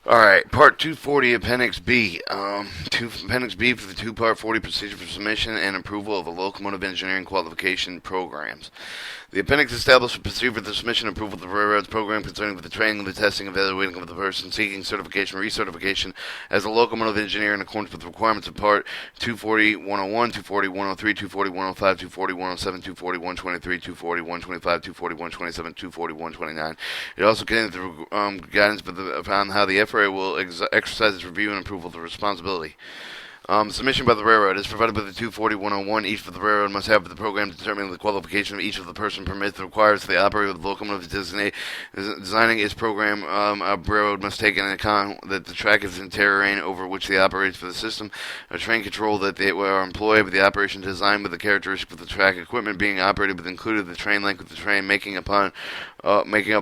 Alright, Part 240, Appendix B. Appendix B for the two-part 40 procedure for submission and approval of a locomotive engineering qualification programs. The appendix establishes a procedure for the submission and approval of the railroad's program concerning the training, the testing, and evaluating of the person seeking certification or recertification as a locomotive engineer in accordance with the requirements of Part 240-101, 240-103, 240-105, 240-107, 240-123, 240-125, 240-127, 240-129. It also contains the guidance upon how the FRA will exercise its review and approval of the responsibility. Submission by the railroad is provided by the 240-101. Each of the railroad must have the program determining the qualification of each of the person permits that requires the operator of the locomotive designing its program. A railroad must take into account that the track is in terrain over which they operates for the system, a train control that they are employed with the operation design with the characteristics of the track equipment being operated with included the train length of the train making up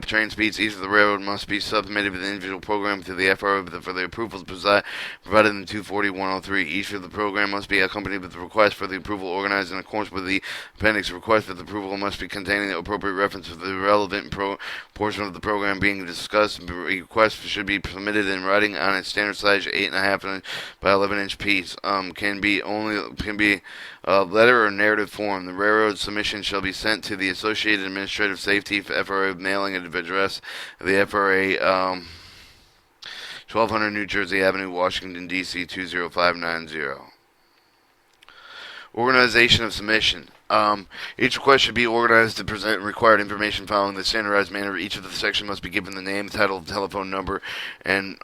train speeds. Each of the railroad must be submitted with an individual program to the FRA for the approvals provided in 240-103. Each of the program must be accompanied with the request for the approval organized in accordance with the appendix. Request for the approval must be containing the appropriate reference to the relevant portion of the program being discussed. Request should be submitted in writing on a standard size 8.5 by 11-inch piece. Can be letter or narrative form. The railroad submission shall be sent to the Associated Administrative Safety FRA mailing address of the FRA. 1200 New Jersey Avenue, Washington, D.C. 20590. Organization of submission. Each request should be organized to present required information following the standardized manner. Each of the sections must be given the name, title, telephone number, and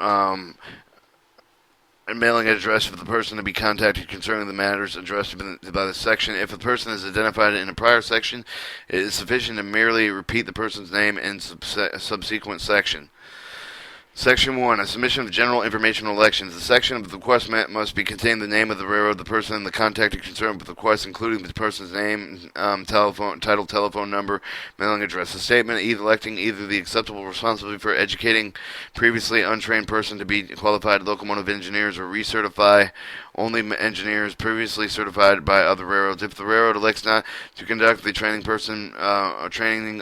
mailing address for the person to be contacted concerning the matters addressed by the section. If the person is identified in a prior section, it is sufficient to merely repeat the person's name in subsequent section. Section 1. A submission of general information elections. The section of the request must be contained the name of the railroad, the person, and the contacted concerned with the request, including the person's name, title, telephone number, mailing address. The statement electing either the acceptable responsibility for educating previously untrained person to be qualified locomotive engineers or recertify only engineers previously certified by other railroads. If the railroad elects not to conduct the training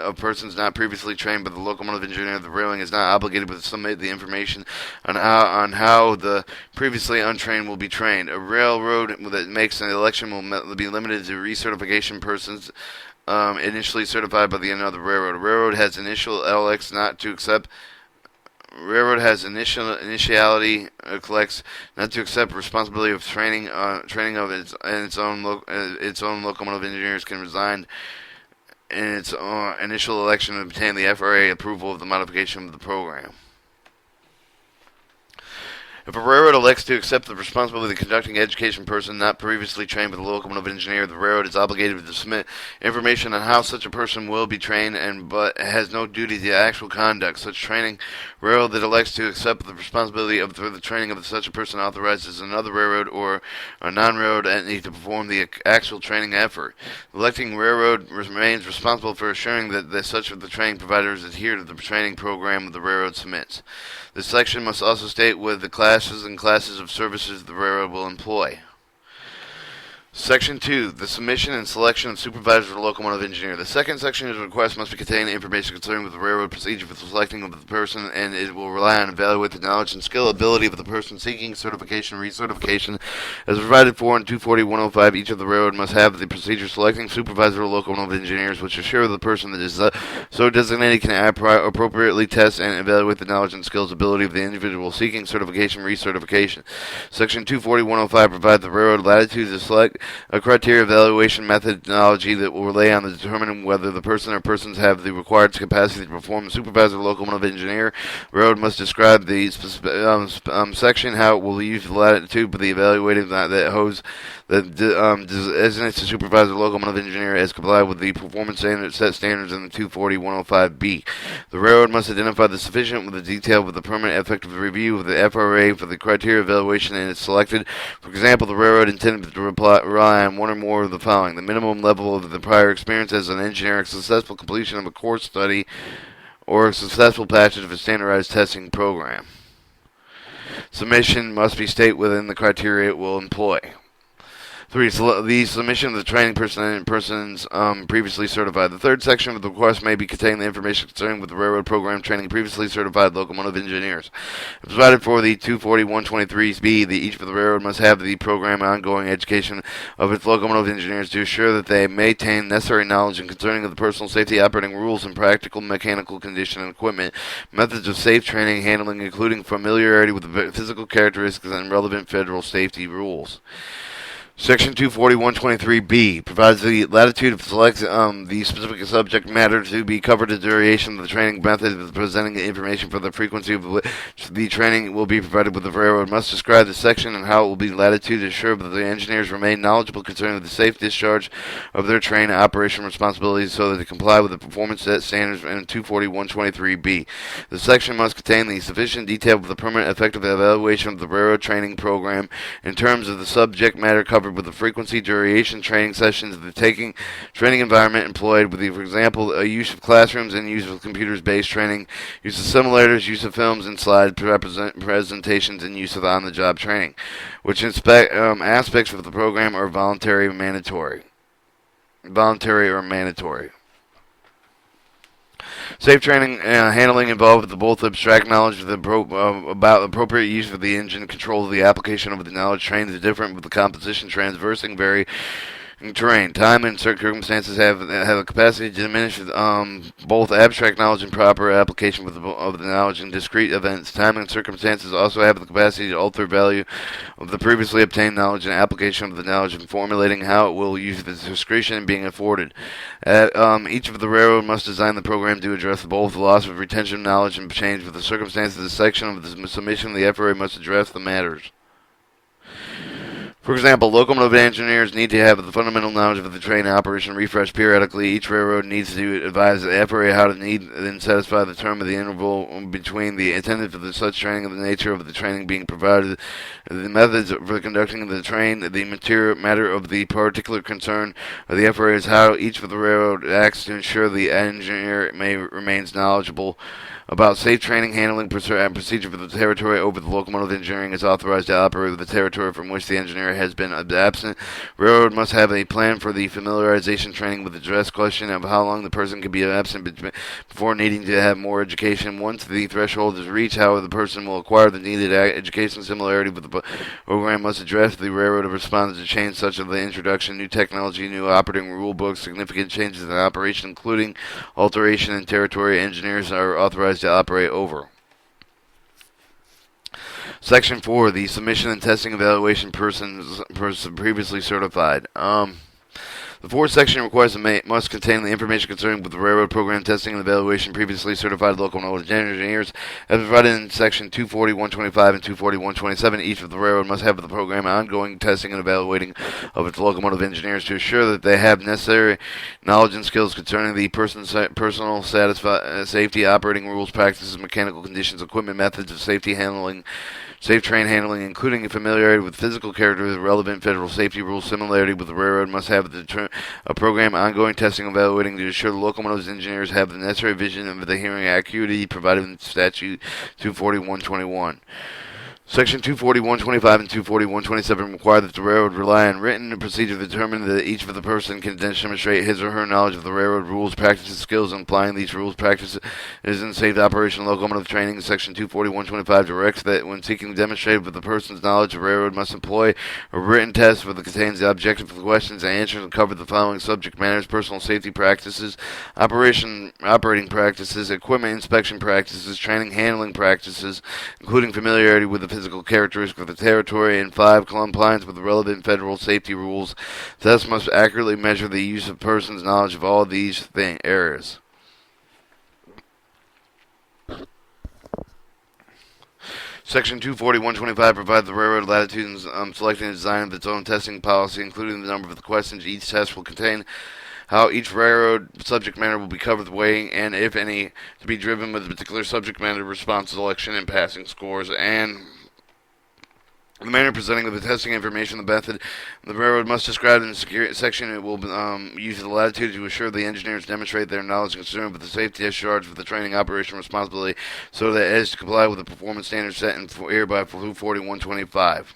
of persons not previously trained by the locomotive engineer, the railroad is not obligated to submit the information on how the previously untrained will be trained. A railroad that makes an election will be limited to recertification persons initially certified by the another railroad. A railroad has initial LX not to accept. Railroad has initiality collects not to accept responsibility of training of its own locomotive engineers can resign in its initial election to obtain the FRA approval of the modification of the program. If a railroad elects to accept the responsibility of the conducting education person not previously trained by the locomotive engineer, the railroad is obligated to submit information on how such a person will be trained, but has no duty to actual conduct such training. Railroad that elects to accept the responsibility for the training of such a person authorizes another railroad or a non-railroad entity to perform the actual training effort. The electing railroad remains responsible for assuring that such of the training providers adhere to the training program the railroad submits. This section must also state with the classes of services the railroad will employ. Section 2. The submission and selection of supervisor or locomotive engineer. The second section of the request must contain information concerning the railroad procedure for the selecting of the person, and it will rely on evaluate the knowledge and skill ability of the person seeking certification or recertification. As provided for in 240-105, each of the railroad must have the procedure selecting supervisor or locomotive engineers, which assure the person that is so designated can appropriately test and evaluate the knowledge and skills ability of the individual seeking certification or recertification. Section 240-105 provides the railroad latitude to select a criteria evaluation methodology that will rely on the determining whether the person or persons have the required capacity to perform a supervisor or locomotive engineer. Railroad must describe the section how it will use the latitude, but the evaluating that designates the supervisor or locomotive engineer as complied with the performance standards in the 240-105B. The railroad must identify the sufficient with the detail with the permanent effective review of the FRA for the criteria evaluation and it's selected. For example, the railroad intended to rely on one or more of the following: the minimum level of the prior experience as an engineer, successful completion of a course study, or a successful passage of a standardized testing program. Submission must be stated within the criteria it will employ. 3. The submission of the training persons previously certified. The third section of the request may be containing the information concerning with the railroad program training previously certified locomotive engineers. Provided for the 24123B, each of the railroad must have the program ongoing education of its locomotive engineers to assure that they maintain necessary knowledge concerning of the personal safety operating rules and practical mechanical condition and equipment, methods of safe training handling, including familiarity with the physical characteristics and relevant federal safety rules. Section 24123B provides the latitude to select the specific subject matter to be covered, the duration of the training method of presenting the information for the frequency of which the training will be provided with the railroad must describe the section and how it will be latitude to ensure that the engineers remain knowledgeable concerning the safe discharge of their train operation responsibilities so that they comply with the performance standards in 24123B. The section must contain the sufficient detail of the permanent effective evaluation of the railroad training program in terms of the subject matter covered with the frequency, duration, training sessions, the training environment employed, with, for example, a use of classrooms and use of computers-based training, use of simulators, use of films and slide presentations, and use of on-the-job training, which aspects of the program are voluntary or mandatory. Safe training handling involved with both abstract knowledge about appropriate use of the engine, control of the application of the knowledge trained is different with the composition traversing varying terrain. Time and circumstances have a capacity to diminish both abstract knowledge and proper application of the knowledge in discrete events. Time and circumstances also have the capacity to alter value of the previously obtained knowledge and application of the knowledge in formulating how it will use the discretion being afforded. Each of the railroad must design the program to address both the loss of retention of knowledge and change with the circumstances. The section of the submission of the FRA must address the matters. For example, locomotive engineers need to have the fundamental knowledge of the train operation refreshed periodically. Each railroad needs to advise the FRA how to need and satisfy the term of the interval between the attendance of such training and the nature of the training being provided, the methods for conducting the train, the matter of the particular concern of the FRA is how each of the railroad acts to ensure the engineer remains knowledgeable about safe training, handling, and procedure for the territory over the locomotive engineering is authorized to operate with the territory from which the engineer has been absent. Railroad must have a plan for the familiarization training with the address question of how long the person can be absent before needing to have more education. Once the threshold is reached, how the person will acquire the needed education. Similarity with the program must address the railroad responded to change such as the introduction, new technology, new operating rule books, significant changes in operation, including alteration in territory. Engineers are authorized to operate over. Section 4, the submission and testing evaluation persons previously certified. The fourth section requires must contain the information concerning with the railroad program testing and evaluation previously certified locomotive engineers as provided in section 24125 and 24127. Each of the railroad must have the program ongoing testing and evaluating of its locomotive engineers to assure that they have necessary knowledge and skills concerning the personal safety operating rules, practices, mechanical conditions, equipment, methods of safety handling, safe train handling, including familiarity with physical characteristics of relevant federal safety rules. Similarity with the railroad must have a program ongoing testing and evaluating to ensure the locomotives engineers have the necessary vision of the hearing acuity provided in statute 24121. Section 24125 and 24127 require that the railroad rely on written procedure to determine that each of the person can demonstrate his or her knowledge of the railroad rules, practices, skills, and applying these rules, practices in safe operation locomotive training. Section 24125 directs that when seeking to demonstrate with the person's knowledge, the railroad must employ a written test that contains the objective questions and answers and cover the following subject matters: personal safety practices, operating practices, equipment inspection practices, training handling practices, including familiarity with the physical characteristics of the territory, and 5. Compliance with the relevant federal safety rules. Thus must accurately measure the use of persons' knowledge of all these areas. Section 24125 provides the railroad latitude in selecting and design of its own testing policy, including the number of the questions each test will contain, how each railroad subject matter will be covered, weighing, and if any, to be driven with a particular subject matter response selection and passing scores, and the manner presenting of the testing information, the method the railroad must describe in the section. It will use the latitude to assure the engineers demonstrate their knowledge and concern with the safety discharge of the training operation responsibility so that as to comply with the performance standards set in hereby 24125.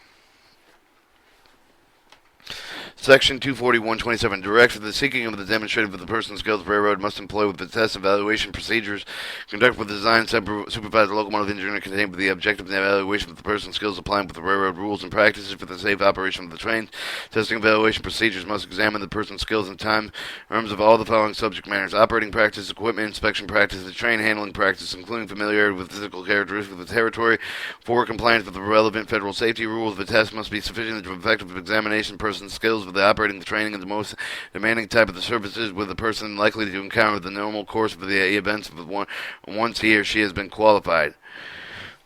Section 241.27 directs that the seeking of the demonstrative of the person's skills the railroad must employ with the test evaluation procedures conducted with the design supervised locomotive engineer contained with the objective evaluation of the person's skills applying with the railroad rules and practices for the safe operation of the train. Testing evaluation procedures must examine the person's skills in terms of all the following subject matters: operating practice, equipment inspection practice, train handling practice, including familiarity with physical characteristics of the territory, for compliance with the relevant federal safety rules. The test must be sufficient to effective examination of the person's skills with the operating, the training, and the most demanding type of the services with the person likely to encounter the normal course of the events of once he or she has been qualified.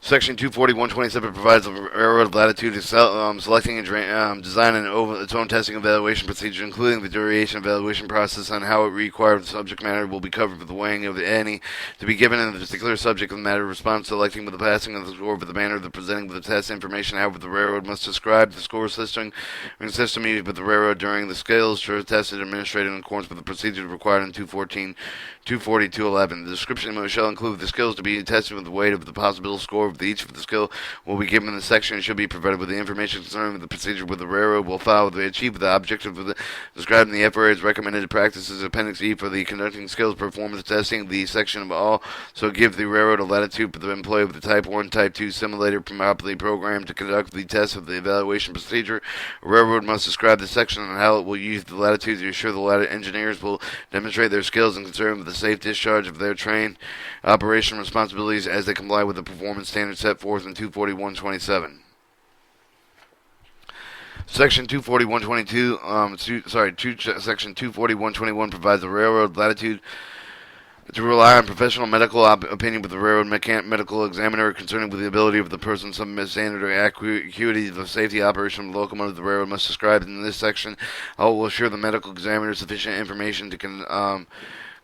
Section 241.27 provides the railroad latitude to selecting and designing its own testing evaluation procedure, including the duration evaluation process and how it required the subject matter will be covered with the weighing of any to be given in the particular subject of the matter response, selecting with the passing of the score with the manner of the presenting with the test information. However, the railroad must describe the score system used by the railroad during the skills tested administrated in accordance with the procedure required in 242.11. The description shall include the skills to be tested with the weight of the possible score of each of the skill will be given in the section and should be provided with the information concerning the procedure with the railroad will follow to achieve the objective of the described in the FRA's recommended practices Appendix E for the conducting skills performance testing. The section of all so give the railroad a latitude for the employee of the Type 1, Type 2 simulator properly programmed to conduct the test of the evaluation procedure. A railroad must describe the section and how it will use the latitude to assure the engineers will demonstrate their skills and concern with the safe discharge of their train operation responsibilities as they comply with the performance standards set forth in 241.27. Section 241.22, Section 241.21 provides the railroad latitude to rely on professional medical opinion with the railroad medical examiner concerning with the ability of the person submit standard or acuity of the safety operation of the locomotive. The railroad must describe in this section how it will assure the medical examiner sufficient information to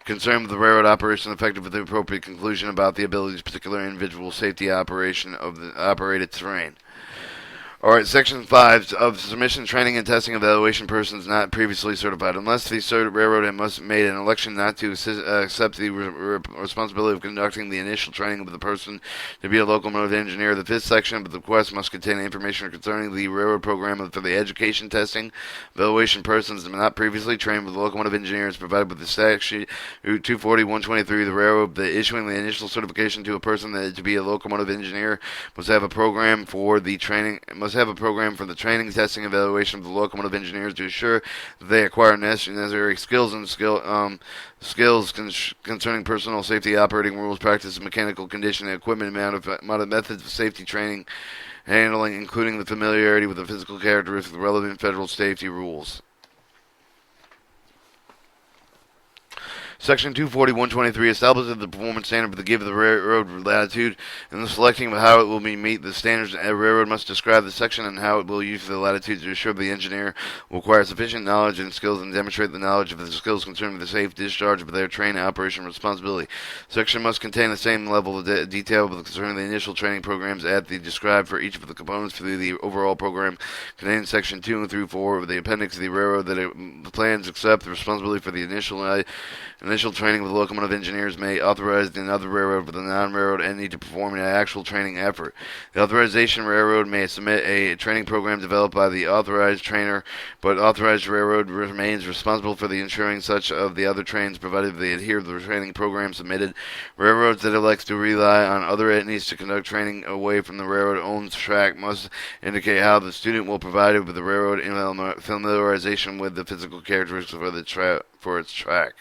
concerned with the railroad operation effective with the appropriate conclusion about the abilities of particular individual safety operation of the operated terrain. Alright, Section 5 of submission, training, and testing evaluation persons not previously certified. Unless the railroad has made an election not to accept the responsibility of conducting the initial training of the person to be a locomotive engineer, the 5th section of the request must contain information concerning the railroad program for the education, testing, evaluation persons not previously trained with locomotive engineers provided with the statute 240.123. The railroad issuing the initial certification to a person that to be a locomotive engineer must have a program for the training, training, testing, evaluation of the locomotive engineers to assure that they acquire necessary skills and skills concerning personal safety, operating rules, practice, mechanical condition, equipment, methods of safety training, handling, including the familiarity with the physical characteristics of the relevant federal safety rules. Section 241.23 establishes the performance standard for the give of the railroad latitude and the selecting of how it will meet the standards. A railroad must describe the section and how it will use the latitude to assure the engineer will acquire sufficient knowledge and skills and demonstrate the knowledge of the skills concerning the safe discharge of their train operation responsibility. Section must contain the same level of detail concerning the initial training programs at the described for each of the components for the overall program contained in Section 2 through 4 of the appendix of the railroad that it plans accept the responsibility for the initial training of the locomotive engineers may authorize another railroad with a non-railroad entity to perform an actual training effort. The authorization railroad may submit a training program developed by the authorized trainer, but authorized railroad remains responsible for the ensuring such of the other trains provided they adhere to the training program submitted. Railroads that elect to rely on other entities to conduct training away from the railroad owns track must indicate how the student will provide it with the railroad familiarization with the physical characteristics for its trackage.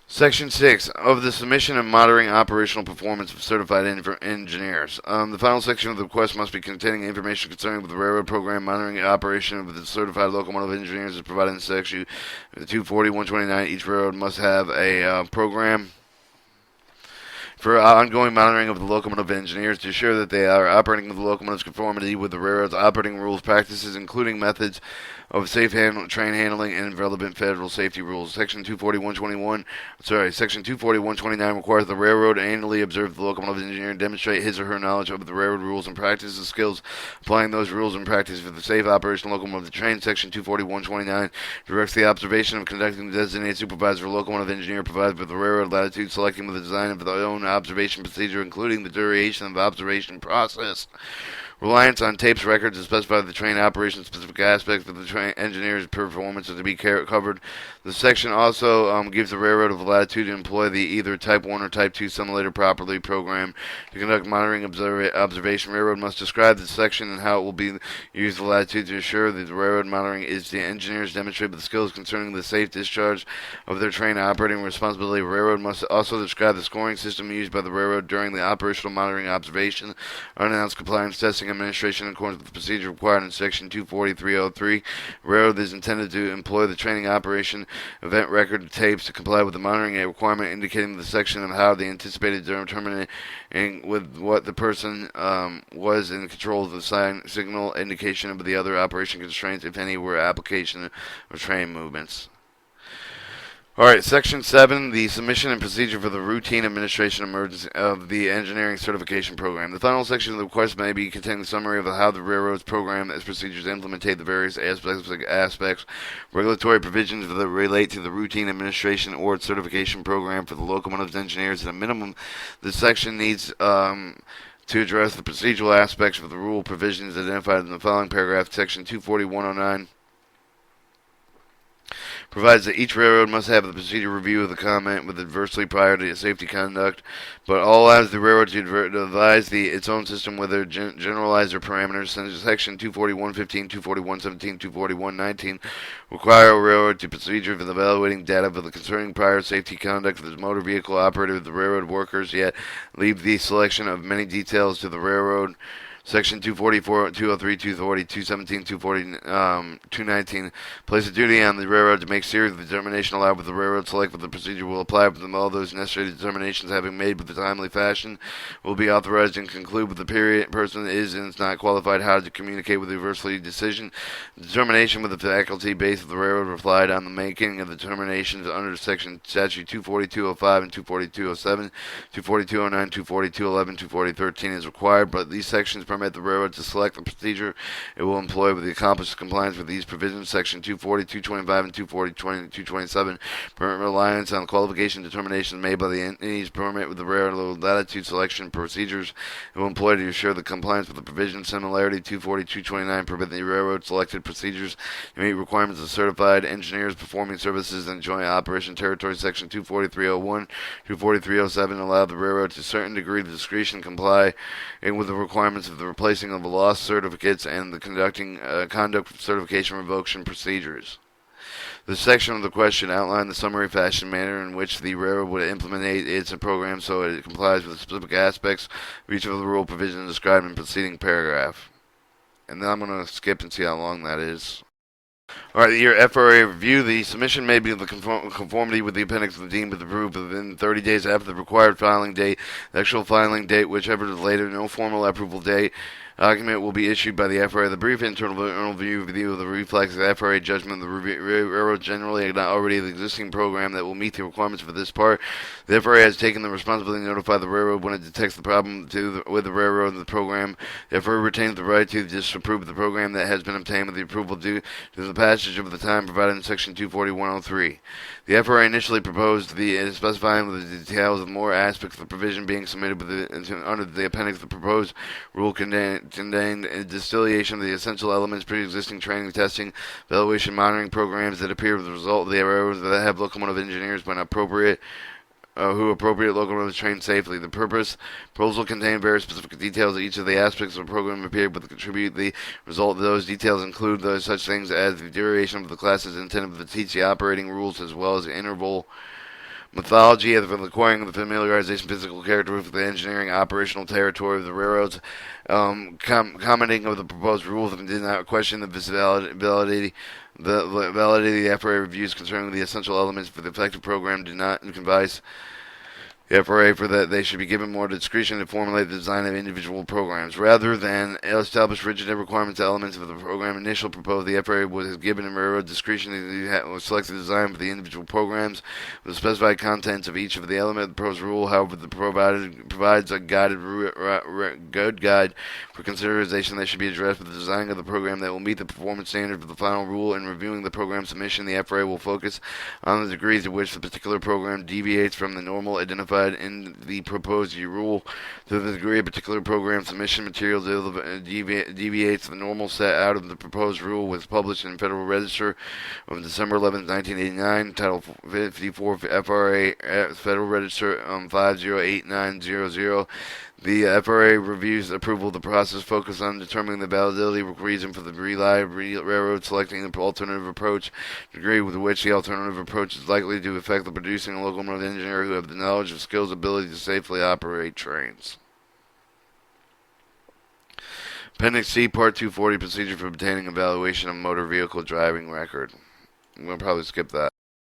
Section 6 of the submission and monitoring operational performance of certified engineers. The final section of the request must be containing information concerning the railroad program monitoring operation of the certified locomotive engineers as provided in Section 240.129. Each railroad must have a program for ongoing monitoring of the locomotive engineers to ensure that they are operating with the locomotive's conformity with the railroad's operating rules, practices, including methods of safe train handling and relevant federal safety rules. Section 241.29 requires the railroad annually observe the locomotive engineer and demonstrate his or her knowledge of the railroad rules and practices and skills applying those rules and practices for the safe operation of locomotive train. Section 241.29 directs the observation of conducting the designated supervisor or locomotive engineer provided with the railroad latitude selecting with the design of their own observation procedure, including the duration of the observation process. Reliance on tapes, records, to specify the train operation specific aspects of the train engineer's performance is to be covered. The section also gives the railroad of latitude to employ the either Type 1 or Type 2 simulator properly programmed to conduct monitoring observation. Railroad must describe the section and how it will be used the latitude to ensure that the railroad monitoring is the engineers demonstrate the skills concerning the safe discharge of their train operating responsibility. Railroad must also describe the scoring system used by the railroad during the operational monitoring observation, unannounced compliance testing administration in accordance with the procedure required in Section 24303. Railroad is intended to employ the training operation event record tapes to comply with the monitoring requirement indicating the section of how the anticipated determinant with what the person was in control of the signal indication of the other operation constraints, if any, were application of train movements. Alright, Section 7, the submission and procedure for the routine administration emergency of the engineering certification program. The final section of the request may be containing a summary of how the railroad's program its procedures implement the various aspects, regulatory provisions that relate to the routine administration or its certification program for the locomotive engineers. At a minimum, this section needs to address the procedural aspects of the rule provisions identified in the following paragraph. Section 24109 provides that each railroad must have the procedure review of the comment with adversely prior to safety conduct, but all allows the railroad to devise its own system with their generalize their parameters. Section 241.15, 241.17, 241.19 require a railroad to procedure for the evaluating data for the concerning prior safety conduct of the motor vehicle operated with the railroad workers, yet leave the selection of many details to the railroad. Section 244, 203, 240, 217, 240, 219 place a duty on the railroad to make serious the determination allowed with the railroad select what the procedure will apply with them. All those necessary determinations having made with the timely fashion will be authorized and conclude with the period person is and is not qualified how to communicate with the adversely decision. Determination with the faculty base of the railroad relied on the making of the determinations under Section Statute 24205 and 24207, 24209, 24211, 24013 is required, but these sections permit the railroad to select the procedure it will employ with the accomplished compliance with these provisions. Section 240, 225, and 240, 227 permit reliance on qualification determinations made by the entities permit with the railroad latitude selection procedures it will employ to ensure the compliance with the provisions. Similarity 240, 229 permit the railroad selected procedures to meet requirements of certified engineers performing services in joint operation territory. Section 24301, 24307 allow the railroad to a certain degree of discretion comply with the requirements of the replacing of the lost certificates and the conduct certification revocation procedures. This section of the question outlined the summary fashion manner in which the railroad would implement its program so it complies with the specific aspects of each of the rule provisions described in the preceding paragraph. And then I'm going to skip and see how long that is. Alright, your FRA review. The submission may be in the conformity with the appendix of the deemed approved within 30 days after the required filing date. The actual filing date, whichever is later, no formal approval date. Document will be issued by the FRA. The brief internal review of the reflects the FRA judgment. The railroad generally not already the existing program that will meet the requirements for this part. The FRA has taken the responsibility to notify the railroad when it detects the problem with the railroad and the program. The FRA retains the right to disapprove the program that has been obtained with the approval due to the passage of the time provided in Section 24103. The FRA initially proposed specifying the details of more aspects of the provision being submitted under the appendix. The proposed rule contained a distillation of the essential elements pre-existing training, testing, evaluation, monitoring programs that appear as a result of the railroads that have locomotive engineers when appropriate. Who appropriate locomotives trained safely. The proposal contained very specific details of each of the aspects of the program appeared, but contribute the result of those details include such things as the duration of the classes intended to teach the operating rules as well as the interval methodology of the acquiring of the familiarization physical characteristics of the engineering operational territory of the railroads. Commenting of the proposed rules and did not question the validity of the FRA reviews concerning the essential elements for the effective program did not advise the FRA for that they should be given more discretion to formulate the design of individual programs. Rather than establish rigid requirements elements of the program initial proposed, the FRA was given a railroad discretion to select the design for the individual programs with the specified contents of each of the elements. The proposed rule, however, provides a good guide for consideration that should be addressed with the design of the program that will meet the performance standard for the final rule. In reviewing the program submission, the FRA will focus on the degrees to which the particular program deviates from the normal identified specified in the proposed rule. To the degree a particular program submission material deviates the normal set out of the proposed rule was published in Federal Register on December 11, 1989, Title 54 FRA, Federal Register 508900. The FRA reviews approval of the process focused on determining the validity reason for the railroad selecting the alternative approach, the degree with which the alternative approach is likely to affect the producing locomotive engineer who have the knowledge, skills, ability to safely operate trains. Appendix C, Part 240, Procedure for obtaining evaluation of motor vehicle driving record. I'm going to probably skip that.